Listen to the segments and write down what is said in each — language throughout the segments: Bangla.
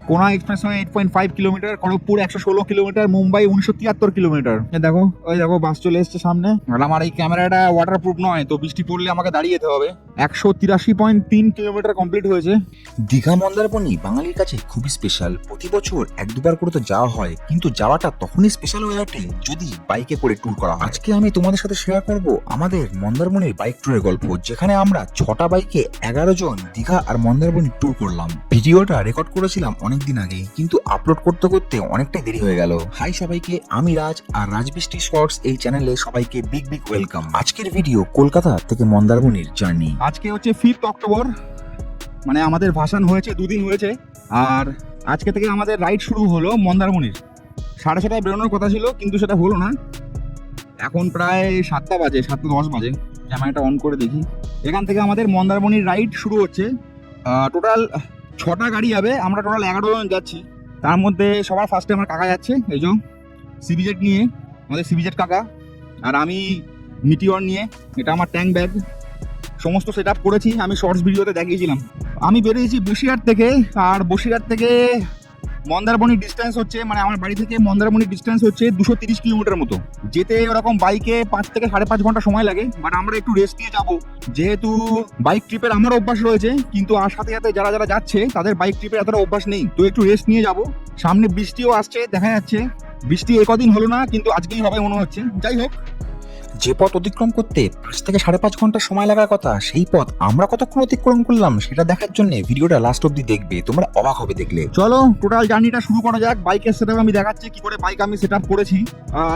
কোনা expressway 8.5 kilometre, Kharagpur 116 kilometre, Mumbai 1973 kilometre. দেখো ওই দেখো বাস চলে এসছে সামনে। আর আমার এই ক্যামেরাটা ওয়াটারপ্রুফ নয়, তো বৃষ্টি পড়লে আমাকে দাঁড়িয়ে যেতে হবে। 183.3 কিলোমিটার কমপ্লিট হয়েছে। দীঘা মন্দারমণি বাঙালির কাছে খুবই স্পেশাল। প্রতি বছর এক দুবার করে তো যাওয়া হয়, কিন্তু যাওয়াটা তখনই স্পেশাল হয়ে ওঠে যদি বাইকে করে ট্যুর করা হয়। আজকে আমি তোমাদের সাথে শেয়ার করব আমাদের মন্দারমণির বাইক ট্যুরের গল্প, যেখানে আমরা 6টা বাইকে 11 জন দীঘা আর মন্দারমণি ট্যুর করলাম। ভিডিওটা রেকর্ড করেছিলাম অনেকদিন আগে, কিন্তু আপলোড করতে করতে অনেকটাই দেরি হয়ে গেল। হাই সবাইকে, আমি রাজ আর রাজবৃষ্টি শর্টস এই চ্যানেলে সবাইকে বিগ বিগ ওয়েলকাম। আজকের ভিডিও কলকাতা থেকে মন্দারমণির জার্নি। আজকে হচ্ছে 5 অক্টোবর, মানে আমাদের ভাসান হয়েছে 2 দিন হয়েছে। আর আজকে থেকে আমাদের রাইড শুরু হলো মন্দারমণির। 6:30টায় বেরোনোর কথা ছিল, কিন্তু সেটা হলো না। এখন প্রায় 7টা বাজে, 7:10 বাজে। ক্যামেরাটা অন করে দেখি। এখান থেকে আমাদের মন্দারমণির রাইড শুরু হচ্ছে। টোটাল 6টা গাড়ি যাবে, আমরা টোটাল 11 জন যাচ্ছি। তার মধ্যে সবার ফার্স্টে আমার কাকা যাচ্ছে, এই যে সিবিজেড নিয়ে, আমাদের সিবিজেড কাকা। আর আমি মিটিওর নিয়ে, এটা আমার ট্যাঙ্ক ব্যাগ। সমস্ত সেট আপ করেছি, আমি শর্টস ভিডিওতে দেখিয়েছিলাম। আমি বেরিয়েছি বসিরহাট থেকে, আর বসিরহাট থেকে মন্দারমণির ডিস্টেন্স হচ্ছে, মানে আমার বাড়ি থেকে মন্দারমণির ডিস্টেন্স হচ্ছে 230 কিলোমিটার মতো। যেতে ওরকম বাইকে 5 থেকে 5.5 ঘন্টা সময় লাগে, বাট আমরা একটু রেস্ট নিয়ে যাবো। যেহেতু বাইক ট্রিপের আমার অভ্যাস রয়েছে, কিন্তু আর সাথে সাথে যারা যারা যাচ্ছে তাদের বাইক ট্রিপের এতটা অভ্যাস নেই, তো একটু রেস্ট নিয়ে যাবো। সামনে বৃষ্টিও আসছে, দেখা যাচ্ছে। বৃষ্টি একদিন হলো না, কিন্তু আজকেই হবে মনে হচ্ছে। যাই হোক, যে পথ অতিক্রম করতে 5 থেকে 5.5 ঘন্টা সময় লাগার কথা, সেই পথ আমরা কতক্ষণ অতিক্রম করলাম সেটা দেখার জন্য ভিডিওটা লাস্ট অব্দি দেখবে, তোমরা অবাক হবে দেখলে। চলো টোটাল জার্নিটা শুরু করা যাক। বাইকের সেটআপ আমি দেখাচ্ছি কি করে বাইক আমি সেটআপ করেছি।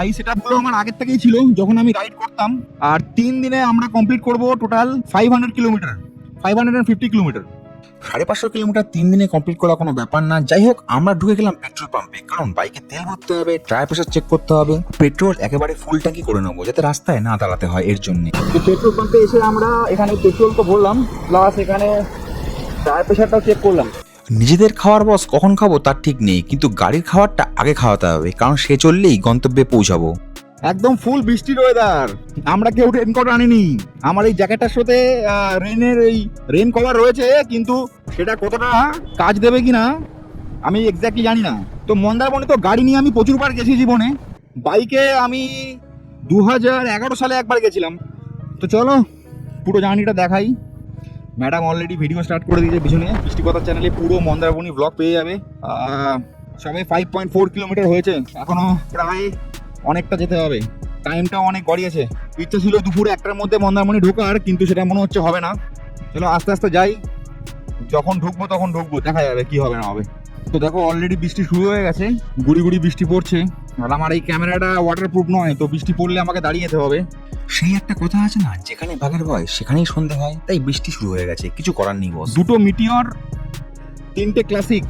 এই সেটআপগুলো আমার আগের থেকেই ছিল যখন আমি রাইড করতাম। আর 3 দিনে আমরা কমপ্লিট করব টোটাল 500 কিলোমিটার, 550 কিলোমিটার। 550 কিলোমিটার 3 দিনে কমপ্লিট করা কোনো ব্যাপার না। যাই হোক, আমরা ঢুকে গেলাম পেট্রোল পাম্পে, কারণ বাইকে তেল ভরতে হবে, টায়ার প্রেসার চেক করতে হবে। পেট্রোল একেবারে ফুল ট্যাঙ্কি করে নেবো, যাতে রাস্তায় না দাঁড়াতে হয় এর জন্য। তো পেট্রোল পাম্পে এসে আমরা এখানে পেট্রোল তো ভরলাম, প্লাস এখানে টায়ার প্রেসারটাও চেক করলাম। নিজেদের খাওয়ার বস কখন খাবো তার ঠিক নেই, কিন্তু গাড়ির খাবারটা আগে খাওয়াতে হবে, কারণ সে চললেই গন্তব্যে পৌঁছাবো। একদম ফুল বৃষ্টির ওয়েদার, আমরা কেউ রেনকোট আনিনি। আমার এই জ্যাকেটটার সাথে রেনের এই রেন কভার রয়েছে, কিন্তু সেটা কতটা কাজ দেবে কিনা আমি এক্স্যাক্টলি জানি না। তো মন্দারমণি তো গাড়ি নিয়ে আমি প্রচুরবার গেছি জীবনে, বাইকে আমি 2011 সালে একবার গেছিলাম। তো চলো পুরো জার্নিটা দেখাই। ম্যাডাম অলরেডি ভিডিও স্টার্ট করে দিয়েছে পিছনে। বৃষ্টিকথা চ্যানেলে পুরো মন্দারমণি ব্লগ পেয়ে যাবে। সবাই 5.4 কিলোমিটার হয়েছে, এখনো প্রায় অনেকটা যেতে হবে। টাইমটাও অনেক গড়িয়েছে। ইচ্ছা ছিল দুপুরে 1টার মধ্যে মন্দারমণি ঢোকার, কিন্তু সেটা মনে হচ্ছে হবে না। চলো আস্তে আস্তে যাই, যখন ঢুকবো তখন ঢুকবো, দেখা যাবে কি হবে না হবে। তো দেখো অলরেডি বৃষ্টি শুরু হয়ে গেছে, গুড়ি গুড়ি বৃষ্টি পড়ছে। আর আমার এই ক্যামেরাটা ওয়াটারপ্রুফ নয়, তো বৃষ্টি পড়লে আমাকে দাঁড়িয়ে যেতে হবে। সেই একটা কথা আছে না, যেখানে বাঘের ভয় সেখানেই সন্ধে হয়। তাই বৃষ্টি শুরু হয়ে গেছে, কিছু করার নেই বস। 2টো মিটিওর, 3টে ক্লাসিক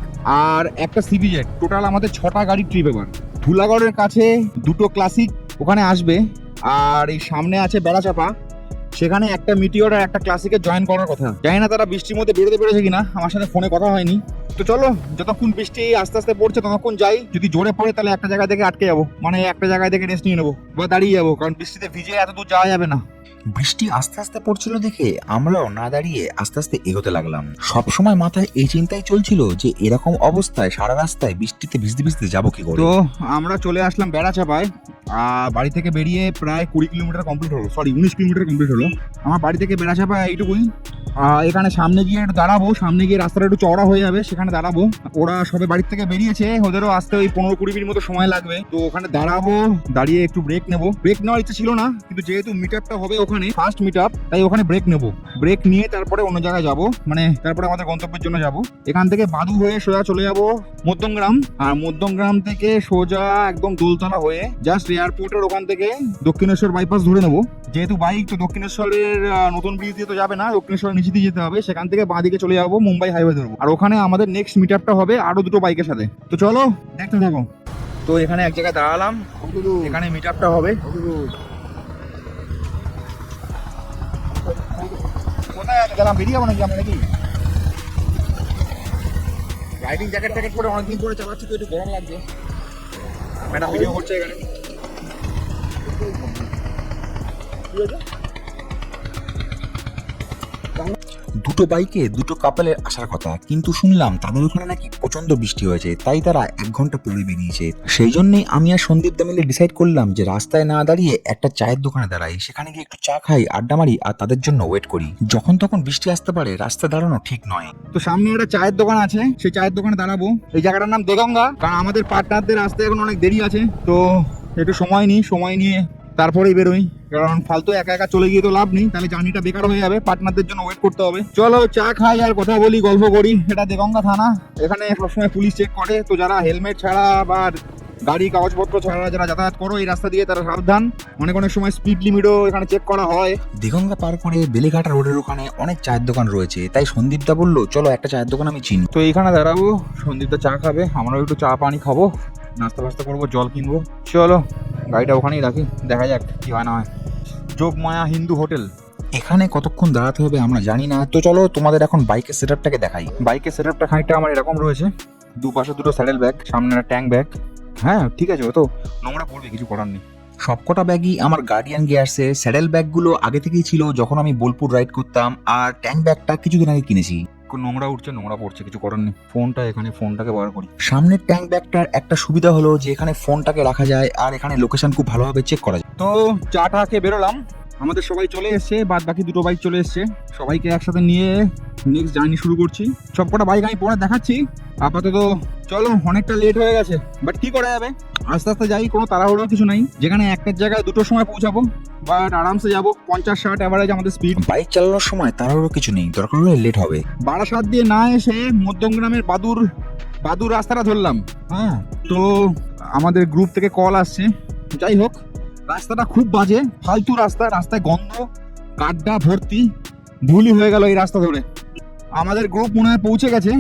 আর একটা সিবিজেড, টোটাল আমাদের 6টা গাড়ি ট্রিপ। এবার ধুলাগড়ের কাছে 2টো ক্লাসিক ওখানে আসবে, আর এই সামনে আছে বেড়াচাপা, সেখানে একটা মিটিওর আর একটা ক্লাসিকে জয়েন করার কথা। জানি না তারা বৃষ্টির মধ্যে বেরোতে পেরেছে কিনা, আমার সাথে ফোনে কথা হয়নি। তো চলো যতক্ষণ বৃষ্টি আস্তে আস্তে পড়ছে ততক্ষণ যাই। যদি জোরে পড়ে তাহলে একটা জায়গা থেকে আটকে যাবো, মানে একটা জায়গায় থেকে রেস্ট নিয়ে নেবো বা দাঁড়িয়ে যাবো, কারণ বৃষ্টিতে ভিজে এত দূর যাওয়া যাবে না। বৃষ্টি আস্তে আস্তে পড়ছিল দেখে আমরাও না দাঁড়িয়ে আস্তে আস্তে এগোতে লাগলাম। সবসময় মাথায় এই চিন্তাই চলছিল যে এরকম অবস্থায় সারা রাস্তায় বৃষ্টিতে ভিজতে ভিজতে যাবো কি করে। তো আমরা চলে আসলাম বেড়াচাপায়। বাড়ি থেকে বেরিয়ে প্রায় 20 কিলোমিটার কমপ্লিট হলো, সরি 19 কিলোমিটার কমপ্লিট হলো আমার বাড়ি থেকে বেড়াচাপা এইটুকুই। এখানে সামনে গিয়ে একটু দাঁড়াবো, সামনে গিয়ে রাস্তাটা একটু চওড়া হয়ে যাবে, সেখানে দাঁড়াবো। ওরা সবে বাড়ির থেকে বেরিয়েছে, ওদেরও আসতে ওই 15-20 মিনিট মতো সময় লাগবে। তো ওখানে দাঁড়াবো, দাঁড়িয়ে একটু ব্রেক নেবো। ব্রেক নেওয়ার ইচ্ছে ছিল না, কিন্তু যেহেতু মিট আপটা হবে ওখানে ফার্স্ট মিট আপ, তাই ওখানে ব্রেক নেবো। ব্রেক নিয়ে তারপরে অন্য জায়গায় যাবো, মানে তারপরে আমাদের গন্তব্যের জন্য যাবো। এখান থেকে বাদু হয়ে সোজা চলে যাবো মধ্যমগ্রাম, আর মধ্যমগ্রাম থেকে সোজা একদম দোলতলা হয়ে জাস্ট এয়ারপোর্টের ওখান থেকে দক্ষিণেশ্বর বাইপাস ধরে নেবো। যেহেতু বাইক, তো দক্ষিণেশ্বরের নতুন ব্রিজ দিয়ে তো যাবে না, দক্ষিণেশ্বরের নিচে দিয়ে যেতে হবে। সেখান থেকে বাঁদিকে চলে যাবো, মুম্বাই হাইওয়ে ধরবো, আর ওখানে আমাদের নেক্সট মিট আপটা হবে আরো 2টো বাইকের সাথে। তো চলো দেখতে থাকো। তো এখানে এক জায়গায় দাঁড়ালাম, এখানে মিট আপটা হবে। কোথায় গেলাম, বেরিয়ে যাবো নাকি আমরা নাকি? রাইডিং জ্যাকেট ট্যাকেট পরে অনেকদিন পরে চালাচ্ছি, তো একটু গরম লাগছে। ম্যাডাম ভিডিও করছে এখানে। দুটো বাইকে দুটো কাপেলের আসার কথা, কিন্তু শুনলাম তাদের ওখানে নাকি প্রচন্ড বৃষ্টি হয়েছে, তাই তারা 1 ঘন্টা পরে বেরিয়েছে। সেই জন্যই আমি আর সন্দীপ দা মিলে ডিসাইড করলাম যে রাস্তায় না দাঁড়িয়ে একটা চায়ের দোকানে দাঁড়াই, সেখানে গিয়ে একটু চা খাই, আড্ডা মারি আর তাদের জন্য ওয়েট করি। যখন তখন বৃষ্টি আসতে পারে, রাস্তায় দাঁড়ানো ঠিক নয়। তো সামনে একটা চায়ের দোকান আছে, সেই চায়ের দোকানে দাঁড়াবো। এই জায়গাটার নাম দেগঙ্গা, কারণ আমাদের পার্টনারদের আসতে এখন অনেক দেরি আছে, তো একটু সময় নিয়ে তারপরেই বেরোই, কারণ ফালতু একা একা চলে গিয়ে তো লাভ নেই, তাহলে জার্নিটা বেকার হয়ে যাবে, পার্টনারদের জন্য ওয়েট করতে হবে। চলো চা খাই আর কথা বলি, গল্প করি। এটা দেগঙ্গা থানা, এখানে সবসময় পুলিশ চেক করে, তো যারা হেলমেট ছাড়া বা গাড়ি কাগজপত্র ছাড়া যারা যাতায়াত করো এই রাস্তা দিয়ে তারা সাবধান। অনেক সময় স্পিড লিমিটও এখানে চেক করা হয়। দিগঙ্গা পার করে বেলেঘাটা রোডের ওখানে অনেক চায়ের দোকান রয়েছে, তাই সন্দীপ দা বললো চলো একটা চায়ের দোকান আমি চিনি। তো এইখানে দাঁড়াবো, সন্দীপটা চা খাবে, আমরাও একটু চা পানি খাবো, নাস্তা ফাস্তা করবো, জল কিনবো। চলো গাড়িটা ওখানেই রাখি, দেখা যাক কি হয় না হয়। যোগমায়া হিন্দু হোটেল। এখানে কতক্ষণ দাঁড়াতে হবে আমরা জানি না, তো চলো তোমাদের এখন বাইকের সেটআপটাকে দেখাই। বাইকের সেটআপটা খানিকটা আমার এরকম রয়েছে, দুপাশে দুটো স্যাডেল ব্যাগ, সামনে একটা ট্যাঙ্ক ব্যাগ। হ্যাঁ ঠিক আছে, ও তো নোংরা পড়বে, কিছু করার নেই। সবকটা ব্যাগই আমার গার্ডিয়ান গিয়ার্সে। স্যাডেল ব্যাগগুলো আগে থেকেই ছিল যখন আমি বোলপুর রাইড করতাম, আর ট্যাঙ্ক ব্যাগটা কিছুদিন আগে কিনেছি। নোংরা উঠছে, নোংরা পড়ছে, কিছু করার নেই। ফোনটা এখানে, ফোনটাকে বার করি। সামনের ট্যাঙ্ক ব্যাগটার একটা সুবিধা হলো যে এখানে ফোনটাকে রাখা যায়, আর এখানে লোকেশন খুব ভালোভাবে চেক করা যায়। তো চাটা খেয়ে বেরোলাম, আমাদের সবাই চলে এসছে, বাদ বাকি দুটো বাইক চলে এসছে, সবাইকে একসাথে নিয়ে নেক্সট জার্নি শুরু করছি। সবকটা বাইক আমি পরে দেখাচ্ছি, আপাতত চলো, অনেকটা লেট হয়ে গেছে, বাট কি করা যাবে, আস্তে আস্তে যাই, কোনো তাড়াহুড়ো কিছু নাই। যেখানে একটার জায়গায় দুটোর সময় পৌঁছাবো, বাট আরামসে যাবো, 50-60 অ্যাভারেজ আমাদের স্পিড। বাইক চালানোর সময় তারও কিছু নেই, দরকার হলে লেট হবে। বারাসাত দিয়ে না এসে মধ্যমগ্রামের বাদুর রাস্তাটা ধরলাম। হ্যাঁ, তো আমাদের গ্রুপ থেকে কল আসছে, যাই হোক রাস্তাটা খুব বাজে, ফালতু রাস্তা, রাস্তায় গন্ধ, গাড্ডা ভর্তি, ভুলই হয়ে গেল এই রাস্তা ধরে। আমাদের গ্রুপ মনে হয় পৌঁছে গেছে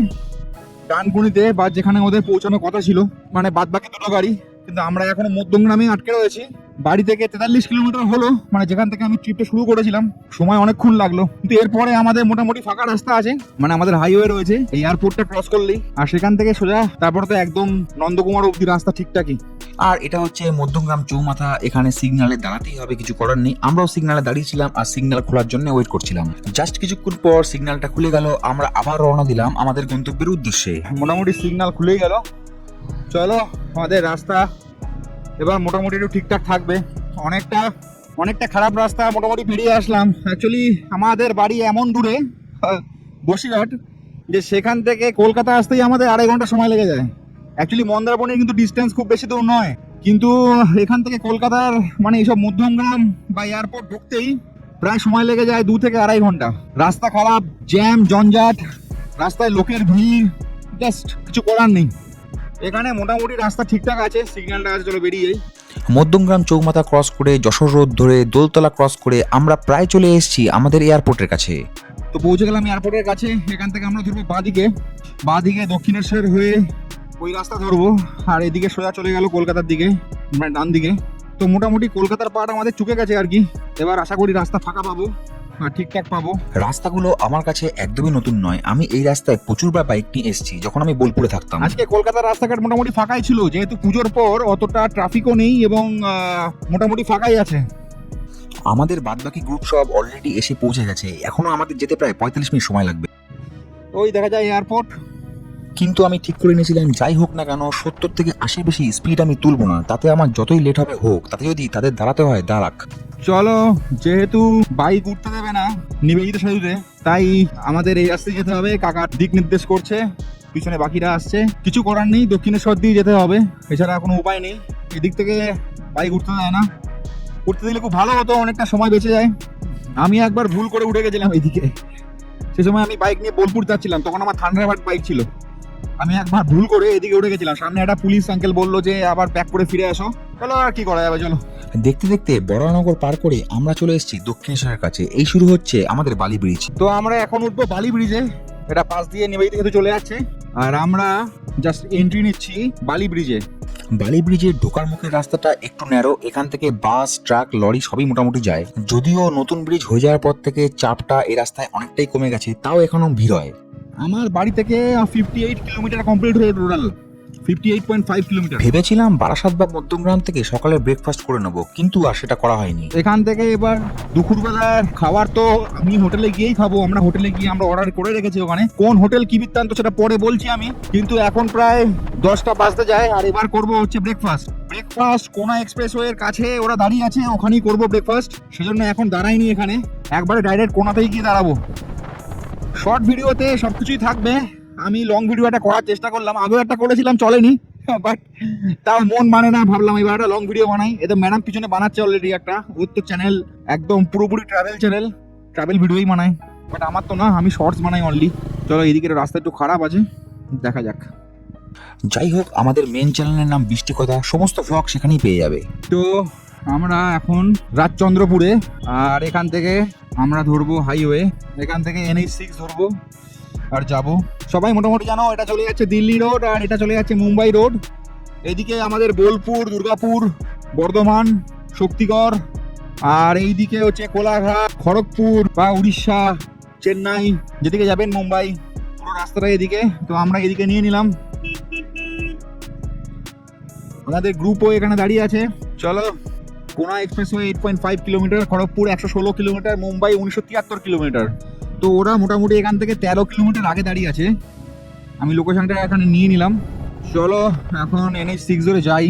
ডানকুনিতে, বা যেখানে ওদের পৌঁছানোর কথা ছিল, মানে বাদ বাকি দুটো গাড়ি, কিন্তু আমরা এখনো মধ্যমগ্রামে আটকে রয়েছি। বাড়ি থেকে 43 কিলোমিটার হলো, মানে যেখান থেকে আমি ট্রিপটা শুরু করেছিলাম, সময় অনেকক্ষণ লাগলো, কিন্তু এরপরে আমাদের মোটামুটি ফাঁকা রাস্তা আছে, মানে আমাদের হাইওয়ে রয়েছে, এই এয়ারপোর্টটা ক্রস করলেই, আর সেখান থেকে সোজা তারপরে তো একদম নন্দকুমার অব্দি রাস্তা ঠিকঠাকই। আর এটা হচ্ছে মধ্যমগ্রাম চৌমাথা, এখানে সিগন্যালে দাঁড়াতেই হবে, কিছু করার নেই। আমরাও সিগন্যালে দাঁড়িয়েছিলাম আর সিগন্যাল খোলার জন্য ওয়েট করছিলাম। জাস্ট কিছুক্ষণ পর সিগন্যালটা খুলে গেল, আমরা আবার রওনা দিলাম আমাদের গন্তব্যের উদ্দেশ্যে। মোটামুটি সিগন্যাল খুলেই গেল, চলো আমাদের রাস্তা এবার মোটামুটি একটু ঠিকঠাক থাকবে। অনেকটা খারাপ রাস্তা মোটামুটি পেরিয়ে আসলাম। অ্যাকচুয়ালি আমাদের বাড়ি এমন দূরে, বসিরহাট, যে সেখান থেকে কলকাতা আসতেই আমাদের 2.5 ঘন্টা সময় লেগে যায়। অ্যাকচুয়ালি মন্দারমণির কিন্তু ডিস্টেন্স খুব বেশি দূর নয়, কিন্তু এখান থেকে কলকাতার মানে এইসব মধ্যমগ্রাম বা এয়ারপোর্ট ঢুকতেই প্রায় সময় লেগে যায় 2 থেকে 2.5 ঘন্টা। রাস্তা খারাপ, জ্যাম জঞ্জাট, রাস্তায় লোকের ভিড়, জাস্ট কিছু করার নেই। এখানে মোটামুটি রাস্তা ঠিকঠাক আছে, সিগন্যালটা আছে, চলো বেরিয়ে যাই। মধ্যমগ্রাম চৌমাথা ক্রস করে যশোর রোড ধরে দোলতলা ক্রস করে আমরা প্রায় চলে এসেছি আমাদের এয়ারপোর্টের কাছে। তো পৌঁছে গেলাম এয়ারপোর্টের কাছে। এখান থেকে আমরা ধরবো বাঁদিকে দক্ষিণেশ্বর হয়ে ওই রাস্তা ধরবো, আর এদিকে সোজা চলে গেল কলকাতার দিকে, মানে ডান দিকে। তো মোটামুটি কলকাতার পার্ট আমাদের চুকে গেছে আর কি, এবার আশা করি রাস্তা ফাঁকা পাবো আর ঠিকঠাক পাবো। রাস্তাগুলো আমার কাছে একদমই নতুন নয়, আমি এই রাস্তায় প্রচুরবার বাইক নিয়ে এসেছি যখন আমি বোলপুরে থাকতাম। আজকে কলকাতার রাস্তাঘাট মোটামুটি ফাঁকাই ছিল, যেহেতু পুজোর পর অতটা ট্রাফিকও নেই এবং মোটামুটি ফাঁকাই আছে। আমাদের বাদবাকি গ্রুপ সব অলরেডি এসে পৌঁছে গেছে, এখনো আমাদের যেতে প্রায় 45 মিনিট সময় লাগবে। ওই দেখা যায় এয়ারপোর্ট। কিন্তু আমি ঠিক করে নিয়েছিলাম যাই হোক না কেন 70 থেকে 80 বেশি স্পিড আমি তুলবো না, তাতে আমার যতই লেট হবে হোক, তাতে যদি তাদের দাঁড়াতে হয় দাঁড়াক। চলো, যেহেতু বাইক উঠতে দেবে না নিবেদিত সেতুতে, তাই আমাদের এই রাস্তায় যেতে হবে। কাকা দিক নির্দেশ করছে, পিছনে বাকিরা আসছে, কিছু করার নেই, দক্ষিণেশ্বর দিয়ে যেতে হবে, এছাড়া কোনো উপায় নেই। এদিক থেকে বাইক উঠতে দেয় না, উঠতে দিলে খুব ভালো হতো, অনেকটা সময় বেঁচে যায়। আমি একবার ভুল করে উঠে গেছিলাম এইদিকে, সে সময় আমি বাইক নিয়ে বোলপুর যাচ্ছিলাম, তখন আমার থান্ডারবার্ড বাইক ছিল, আমি একবার ভুল করে এদিকে উঠে গেছিলাম। সামনে একটা পুলিশ আঙ্কেল বললো যে আবার ব্যাক করে ফিরে আসো, চলো আর কি করা যাবে, চলো। দেখতে দেখতে বড়নগর পার করে আমরা চলে এসেছি দক্ষিণেশ্বরের কাছে, এই শুরু হচ্ছে আমাদের বালি ব্রিজ। তো আমরা এখন উঠবো বালি ব্রিজে, এটা পাশ দিয়ে নিবেদিত সেতু চলে যাচ্ছে, আর আমরা জাস্ট এন্ট্রি নিচ্ছি বালি ব্রিজে। বালি ব্রিজের ঢোকার মুখের রাস্তাটা একটু ন্যারো, এখান থেকে বাস ট্রাক লরি সবই মোটামুটি যায়। যদিও নতুন ব্রিজ হয়ে যাওয়ার পর থেকে চাপটা এই রাস্তায় অনেকটাই কমে গেছে, তাও এখনো ভিড় হয়। আমার বাড়ি থেকে 58 কিলোমিটার কমপ্লিট হয়ে টোটাল। 58.5 কিলোমিটার। ভেবেছিলাম বারাসাত বা মধ্যমগ্রাম থেকে সকালে ব্রেকফাস্ট করে নেবো, কিন্তু আর সেটা করা হয়নি। এখান থেকে এবার দুপুরবেলার খাবার তো আমি হোটেলে গিয়েই খাবো। আমরা হোটেলে গিয়ে আমরা অর্ডার করে রেখেছি ওখানে। কোন হোটেল কি বৃত্তান্ত সেটা পরে বলছি আমি, কিন্তু এখন প্রায় 10টা বাজতে যায় আর এবার করব হচ্ছে ব্রেকফাস্ট কোনা এক্সপ্রেসওয়ের কাছে ওরা দাঁড়িয়ে আছে, ওখানেই করবো ব্রেকফাস্ট। সেজন্য এখন দাঁড়াইনি এখানে, একবারে ডাইরেক্ট কোনাতেই গিয়ে দাঁড়াবো। শর্ট ভিডিওতে সবকিছুই থাকবে। আমি লং ভিডিও একটা করার চেষ্টা করলাম, আগেও একটা করেছিলাম, চলেনি, বাট তাও মন মানে না, ভাবলাম এবার একটা লং ভিডিও বানাই। এতে ম্যাডাম পিছনে বানাচ্ছে অলরেডি একটা, ওর তো চ্যানেল একদম পুরোপুরি ট্রাভেল ভিডিওই বানায়, বাট আমার তো না, আমি শর্টস বানাই অনলি। চলো, এইদিকে রাস্তা একটু খারাপ আছে, দেখা যাক। যাই হোক, আমাদের মেন চ্যানেলের নাম বৃষ্টি কথা, সমস্ত ভ্লগ সেখানেই পেয়ে যাবে। তো আমরা এখন রাজচন্দ্রপুরে, আর এখান থেকে আমরা ধরবো হাইওয়ে, এখান থেকে NH6 ধরবো আর যাব। সবাই মোটামুটি জানো এটা চলে যাচ্ছে দিল্লি রোড আর এটা চলে যাচ্ছে মুম্বাই রোড। এইদিকে আমাদের বোলপুর, দুর্গাপুর, বর্ধমান, শক্তিগড়, আর এইদিকে হচ্ছে কোলাঘাট, খড়গপুর বা উড়িষ্যা, চেন্নাই, যেদিকে যাবেন মুম্বাই, পুরো রাস্তাটা এদিকে। তো আমরা এদিকে নিয়ে নিলাম, আমাদের গ্রুপও এখানে দাঁড়িয়ে আছে। চলো, কোনা expressway 8.5 kilometre, Kharagpur 116 kilometre, Mumbai 1973 kilometre. তো ওরা মোটামুটি এখান থেকে 13 কিলোমিটার আগে দাঁড়িয়ে আছে। আমি লোকেশনটা এখানে নিয়ে নিলাম। চলো এখন NH6 ধরে যাই।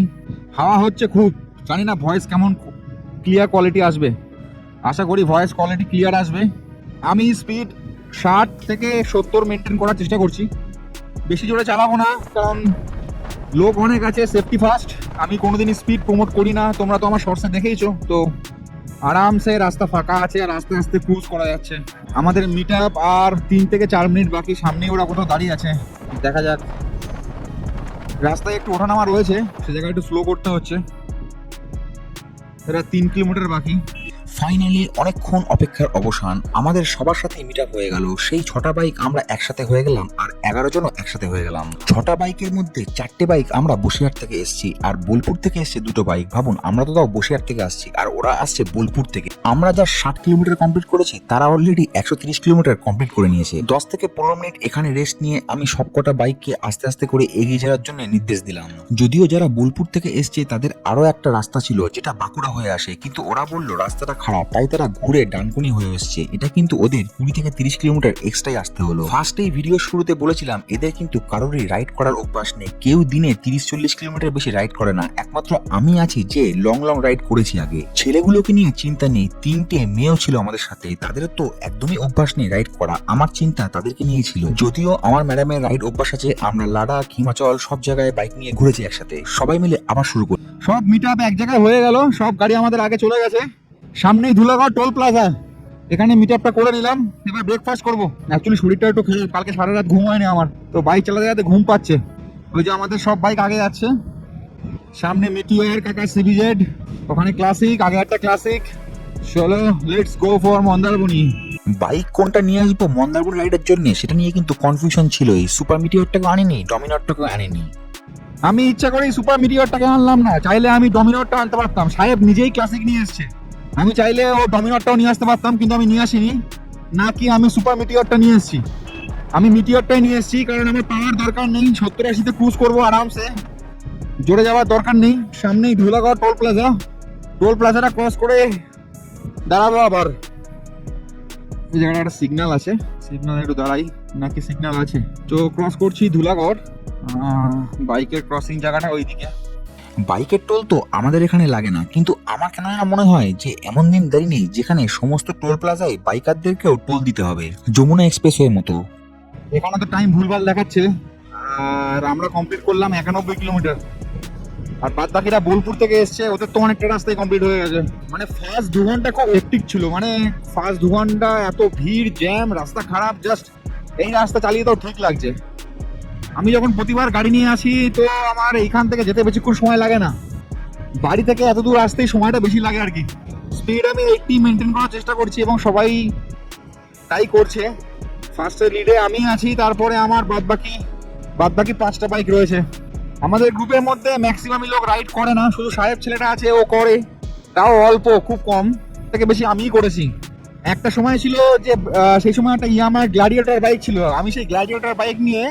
হাওয়া হচ্ছে খুব, জানি না ভয়েস কেমন ক্লিয়ার কোয়ালিটি আসবে, আশা করি ভয়েস কোয়ালিটি ক্লিয়ার আসবে। আমি স্পিড 60 থেকে 70 মেনটেন করার চেষ্টা করছি, বেশি জোরে চালাবো না, কারণ লোক অনেক আছে, সেফটি ফার্স্ট। আমি কোনোদিনই স্পিড প্রমোট করি না, তোমরা তো আমার শর্টসে দেখেইছো। তো আরামসে রাস্তা ফাঁকা আছে আর আস্তে আস্তে ক্রুজ করা যাচ্ছে। আমাদের মিট আপ আর 3 থেকে 4 মিনিট বাকি, সামনে ওরা কোথাও দাঁড়িয়ে আছে, দেখা যাক। রাস্তায় একটু ওঠানামা রয়েছে, সে জায়গায় একটু স্লো করতে হচ্ছে। এটা 3 কিলোমিটার বাকি। ফাইনালি অনেকক্ষণ অপেক্ষার অবসান, আমাদের সবার সাথে মিট আপ হয়ে গেল। সেই 6টা বাইক আমরা একসাথে হয়ে গেলাম, আর 11 জনও একসাথে হয়ে গেলাম। 6টা বাইকের মধ্যে 4টে বাইক আমরা বসিরহাট থেকে এসেছি, আর বোলপুর থেকে এসছে 2টো বাইক। ভাবুন, আমরা তো তাও বসিরহাট থেকে আসছি, আর ওরা আসছে বোলপুর থেকে। আমরা যা 60 কিলোমিটার কমপ্লিট করেছি, তারা অলরেডি 130 কিলোমিটার কমপ্লিট করে নিয়েছে। 10 থেকে 15 মিনিট এখানে রেস্ট নিয়ে আমি সবকটা বাইককে আস্তে আস্তে করে এগিয়ে যাওয়ার জন্য নির্দেশ দিলাম। যদিও যারা বোলপুর থেকে এসছে তাদের আরো একটা রাস্তা ছিল যেটা বাঁকুড়া হয়ে আসে, কিন্তু ওরা বললো রাস্তাটা খারাপ, তাই তারা ঘুরে ডানকুনি হয়ে এসছে। এটা কিন্তু ওদের 20 থেকে 30 কিলোমিটার এক্সট্রাই আসতে হলো। ফার্স্টেই ভিডিও শুরুতে বলেছিলাম এদের কিন্তু কারোরই রাইড করার অভ্যাস নেই, কেউ দিনে 30-40 কিলোমিটার বেশি রাইড করে না। একমাত্র আমি আছি যে লং রাইড করেছি আগে। ছেলেগুলোকে নিয়ে চিন্তা নেই, 3টে মেয়েও ছিল আমাদের সাথে, তাদের তো একদমই অভ্যাস নেই রাইড করা। আমার চিন্তা তাদেরকে নিয়ে ছিল। যদিও আমার ম্যাডামের রাইড অভ্যাস আছে, আমরা লাদাখ, হিমাচল সব জায়গায় বাইক নিয়ে ঘুরেছি একসাথে। সবাই মিলে আবার শুরু করি। সব মিট আপ এক জায়গায় হয়ে গেল, সব গাড়ি আমাদের আগে চলে গেছে। সামনেই ধুলাগড় টোল প্লাজা, এখানে মিট আপটা করে নিলাম। এবার ব্রেকফাস্ট করবো। অ্যাকচুয়ালি শরীরটা একটু খারাপ, কালকে সারা রাত ঘুম হয়নি আমার, তো বাইক চালাতে যাতে ঘুম পাচ্ছে। ওই যে আমাদের সব বাইক আগে যাচ্ছে, সামনে মিটিওর, কাকা CBZ, ওখানে ক্লাসিক, আগে একটা ক্লাসিক। চলো, let's go for Mandarmani. Bike কোনটা নিয়ে আসবো মন্দারমণি রাইডের জন্য সেটা নিয়ে কিন্তু কনফিউশন ছিল। এই সুপার মিটিওরটাকে আনিনি, ডমিনারটাকে আনিনি। আমি ইচ্ছা করে সুপার মিটিওরটাকে আনলাম না, চাইলে আমি ডমিনারটা আনতে পারতাম। সাহেব নিজেই ক্লাসিক নিয়ে এসছে, আমি চাইলে ও ডমিনারটাও নিয়ে আসতে পারতাম, কিন্তু আমি নিয়ে আসিনি। নাকি আমি সুপার মিটিওরটা নিয়ে এসেছি, আমি মিটিওরটাই নিয়ে এসেছি, কারণ আমার পাওয়ার দরকার নেই। 70-80-তে ক্রুজ করবো আরামসে, জোরে যাওয়ার দরকার নেই। সামনেই ধুলাগড় টোল প্লাজা, টোল প্লাজাটা ক্রস করে দাঁড়াবো আবার। এই জায়গাটা একটা সিগন্যাল আছে, সিগন্যাল একটু দাঁড়াই, নাকি সিগন্যাল আছে। তো ক্রস করছি ধুলাগড়, বাইকের ক্রসিং জায়গাটা ওইদিকে। বাইকের টোল তো আমাদের এখানে লাগে না, কিন্তু আমার কেন মনে হয় যে এমন দিন দেরি নেই যেখানে সমস্ত টোল প্লাজায় বাইকারদেরকেও টোল দিতে হবে, যমুনা এক্সপ্রেসওয়ের মতো। এখানে তো টাইম ভুলভাল দেখাচ্ছে, আর আমরা কমপ্লিট করলাম 91 কিলোমিটার। আর বাদ বাকিরা বোলপুর থেকে এসছে, ওদের তো অনেকটা রাস্তায় কমপ্লিট হয়ে গেছে। মানে ফার্স্ট 2 ঘন্টা খুব হেক্টিক ছিল, মানে ফার্স্ট 2 ঘন্টা এত ভিড়, জ্যাম, রাস্তা খারাপ। জাস্ট এই রাস্তা চালিয়ে তো ঠিক লাগছে। আমি যখন প্রতিবার গাড়ি নিয়ে আসি তো আমার এইখান থেকে যেতে বেশিক্ষণ সময় লাগে না, বাড়ি থেকে এত দূর আসতেই সময়টা বেশি লাগে আর কি। স্পিড আমি 80 মেনটেন করার চেষ্টা করছি এবং সবাই তাই করছে। ফার্স্টের লিডে আমি আছি, তারপরে আমার বাদ বাকি 5টা বাইক রয়েছে। আমাদের গ্রুপের মধ্যে ম্যাক্সিমামই লোক রাইড করে না, শুধু সাহেব ছেলেটা আছে, ও করে, তাও অল্প, খুব কম। থেকে বেশি আমিই করেছি। একটা সময় ছিল যে সেই সময় একটা ইয়ামাহা গ্ল্যাডিয়েটর বাইক ছিল, আমি সেই গ্ল্যাডিয়েটর বাইক নিয়ে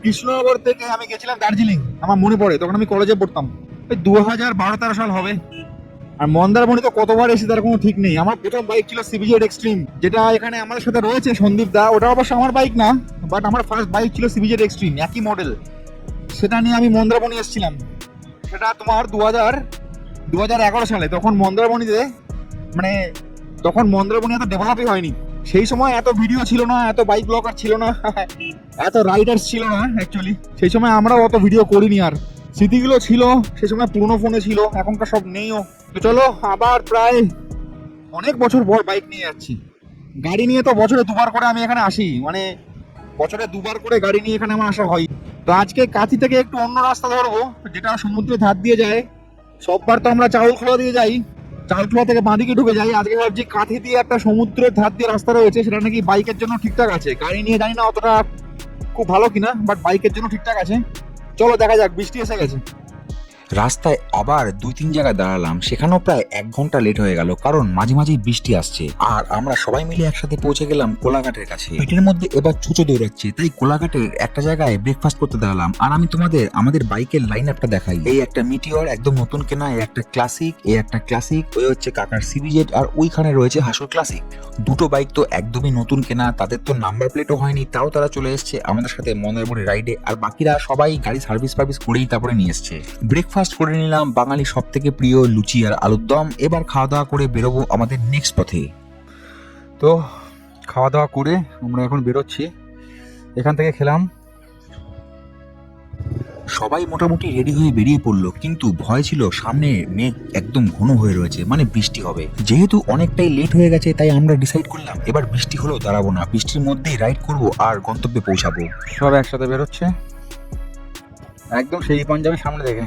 কৃষ্ণনগর থেকে আমি গেছিলাম দার্জিলিং, আমার মনে পড়ে তখন আমি কলেজে পড়তাম, ওই 2012-13 সাল হবে। আর মন্দারমণি তো কতবার এসে তার কোনো ঠিক নেই। আমার প্রথম বাইক ছিল সিবিজেড এক্সট্রিম, যেটা এখানে আমাদের সাথে রয়েছে সন্দীপ দা। ওটা অবশ্য আমার বাইক না, বাট আমার ফার্স্ট বাইক ছিল সিবিজেড এক্সট্রিম, একই মডেল। সেটা নিয়ে আমি মন্দারমণি এসেছিলাম, সেটা তোমার 2011 সালে। তখন মন্দারমণিতে মানে তখন মন্দারমণি এত ডেভেলপই হয়নি। সেই সময় এত ভিডিও ছিল না, এত বাইক ব্লগার ছিল না, এত রাইডার্স ছিল না অ্যাকচুয়ালি। সেই সময় আমরাও অত ভিডিও করিনি। আর স্মৃতিগুলো ছিল সে সময় পুরোনো ফোনে ছিল, এখনকার সব নেইও। তো চলো আবার প্রায় অনেক বছর পর বাইক নিয়ে যাচ্ছি। গাড়ি নিয়ে তো বছরে দুবার করে আমি এখানে আসি, মানে বছরে দুবার করে গাড়ি নিয়ে এখানে আমার আসা হয়। তো আজকে কাঁথি থেকে একটু অন্য রাস্তা ধরবো, যেটা সমুদ্রের ধার দিয়ে যায়। সববার তো আমরা চাউলখোলা দিয়ে যাই, চাউলখোলা থেকে বাঁদিকে ঢুকে যাই। আজকে ভাবছি কাঁথি দিয়ে একটা সমুদ্রের ধার দিয়ে রাস্তা রয়েছে, সেটা নাকি বাইকের জন্য ঠিকঠাক আছে। গাড়ি নিয়ে জানি না অতটা খুব ভালো কিনা, বাট বাইকের জন্য ঠিকঠাক আছে। চলো দেখা যাক। বৃষ্টি এসে গেছে। রাস্তায় আবার 2-3 জায়গায় দাঁড়ালাম, সেখানেও প্রায় 1 ঘন্টা লেট হয়ে গেল, কারণ মাঝে মাঝেই বৃষ্টি আসছে। আর আমরা সবাই মিলে একসাথে পৌঁছে গেলাম কোলাঘাটের কাছে। পেটের মধ্যে এবার চুচো দৌড়াচ্ছে, তাই কোলাঘাটের একটা জায়গায় ব্রেকফাস্ট করতে দাঁড়ালাম। আর আমি তোমাদের আমাদের বাইকের লাইন আপটা দেখাই। এই একটা মিটিওর একদম নতুন কেনা, এই একটা ক্লাসিক, এই একটা ক্লাসিক, ওই হচ্ছে কাকার সিবিজেড, আর ওইখানে রয়েছে হাসুর ক্লাসিক। দুটো বাইক তো একদমই নতুন কেনা, তাদের তো নাম্বার প্লেটও হয়নি, তাও তারা চলে এসছে আমাদের সাথে মন্দারমণি রাইডে। আর বাকিরা সবাই গাড়ি সার্ভিস করেই তারপরে নিয়ে এসছে। ব্রেকফাস্ট করে নিলাম বাঙালি সব থেকে প্রিয় লুচি আর আলুর দম। এবার খাওয়া দাওয়া করে বেরোবো আমাদের নেক্সট পথে। তো খাওয়া দাওয়া করে আমরা এখন বেরোচ্ছি। এখান থেকে খেলাম। সবাই মোটামুটি রেডি হয়ে বেরিয়ে পড়লো, কিন্তু ভয় ছিল সামনে মেঘ একদম ঘন হয়ে রয়েছে, মানে বৃষ্টি হবে। যেহেতু অনেকটাই লেট হয়ে গেছে, তাই আমরা ডিসাইড করলাম এবার বৃষ্টি হলেও দাঁড়াবো না, বৃষ্টির মধ্যেই রাইড করব আর গন্তব্যে পৌঁছাবো। সব একসাথে বেরোচ্ছে একদম শেরি পাঞ্জাবের সামনে থেকে।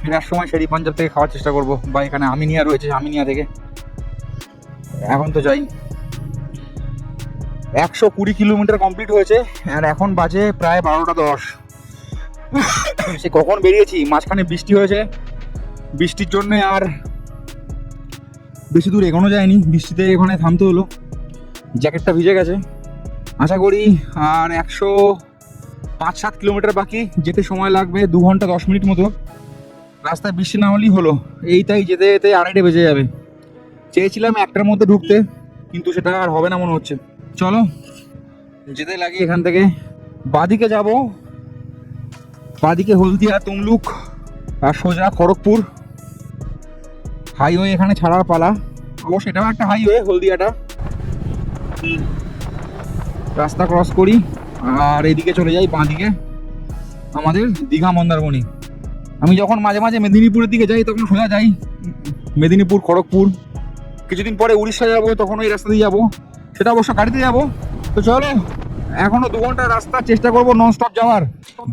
ফেরার সময় শেরি পাঞ্জাব থেকে খাওয়ার চেষ্টা করবো, বা এখানে আমিনিয়া রয়েছে, আমিনিয়া থেকে। এখন তো যাই। 120 কিলোমিটার কমপ্লিট হয়েছে, আর এখন বাজে প্রায় 12টা 10। সে কখন বেরিয়েছি, মাঝখানে বৃষ্টি হয়েছে। বৃষ্টির জন্য আর বেশি দূর এগোনো যায়নি, বৃষ্টিতে এখানে থামতে হলো। জ্যাকেটটা ভিজে গেছে। আশা করি আর 105-7 কিলোমিটার বাকি, যেতে সময় লাগবে 2 ঘন্টা 10 মিনিট মতো। রাস্তায় বৃষ্টি না হলেই হলো, এইটাই যেতে যেতে 2:30 বেজে যাবে। চেয়েছিলাম 1টার মধ্যে ঢুকতে, কিন্তু সেটা আর হবে না মনে হচ্ছে। চলো যেতে লাগি। এখান থেকে বাদিকে যাব, বাদিকে হলদিয়া, তমলুক আর সোজা খড়গপুর। হাইওয়ে এখানে ছাড়ার পালা। অবশ্য এটাও একটা হাইওয়ে, হলদিয়াটা। রাস্তা ক্রস করি আর এদিকে চলে যাই বাঁদিকে, আমাদের দীঘা মন্দারমণি। আমি যখন মাঝে মাঝে মেদিনীপুরের দিকে যাই, তখন সোজা যাই মেদিনীপুর, খড়গপুর। কিছুদিন পরে উড়িষ্যা যাবো, তখন ওই রাস্তা দিয়ে যাবো, সেটা অবশ্য গাড়িতে যাবো। তো চলো, এখনো 2 ঘন্টার রাস্তা, চেষ্টা করবো নন স্টপ যাওয়ার।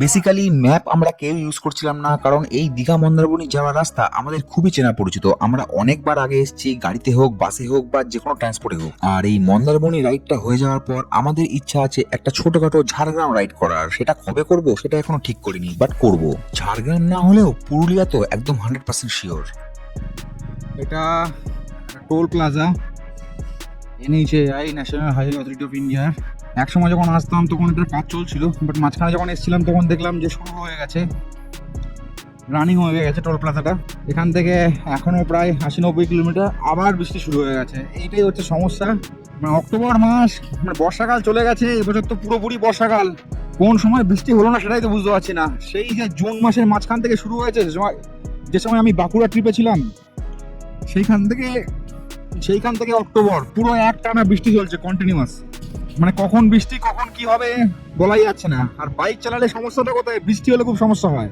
বেসিক্যালি ম্যাপ আমরা কেউ ইউজ করছিলাম না, কারণ এই দীঘা মন্দারমণি যাওয়ার রাস্তা আমাদের খুবই চেনা পরিচিত। আমরা অনেকবার আগে এসেছি, গাড়িতে হোক, বাসে হোক, বা যে কোনো ট্রান্সপোর্টে হোক। আর এই মন্দারমণি রাইডটা হয়ে যাওয়ার পর আমাদের ইচ্ছা আছে একটা ছোটখাটো ঝাড়গ্রাম রাইড করার। সেটা কবে করব সেটা এখনো ঠিক করিনি, বাট করব। ঝাড়গ্রাম না হলেও পুরুলিয়া তো একদম 100% শিওর। এটা toll plaza, NHAI, national highway authority of ইন্ডিয়ার। এক সময় যখন আসতাম তখন এটার কাজ চলছিল, বাট মাঝখানে যখন এসেছিলাম তখন দেখলাম যে শুরু হয়ে গেছে, রানিং হয়ে গেছে টোল প্লাজাটা। এখান থেকে এখনও প্রায় 80-90 কিলোমিটার, আবার বৃষ্টি শুরু হয়ে গেছে। এইটাই হচ্ছে সমস্যা। মানে অক্টোবর মাস, মানে বর্ষাকাল চলে গেছে, এবছর তো পুরোপুরি বর্ষাকাল। কোন সময় বৃষ্টি হলো না সেটাই তো বুঝতে পারছি না। সেই যে জুন মাসের মাঝখান থেকে শুরু হয়েছে, যে সময় আমি বাঁকুড়া ট্রিপে ছিলাম, সেইখান থেকে অক্টোবর পুরো একটানা বৃষ্টি চলছে কন্টিনিউয়াস। মানে কখন বৃষ্টি কখন কি হবে বলাই যাচ্ছে না। আর বাইক চালালে সমস্যাটা কোথায়, বৃষ্টি হলে খুব সমস্যা হয়।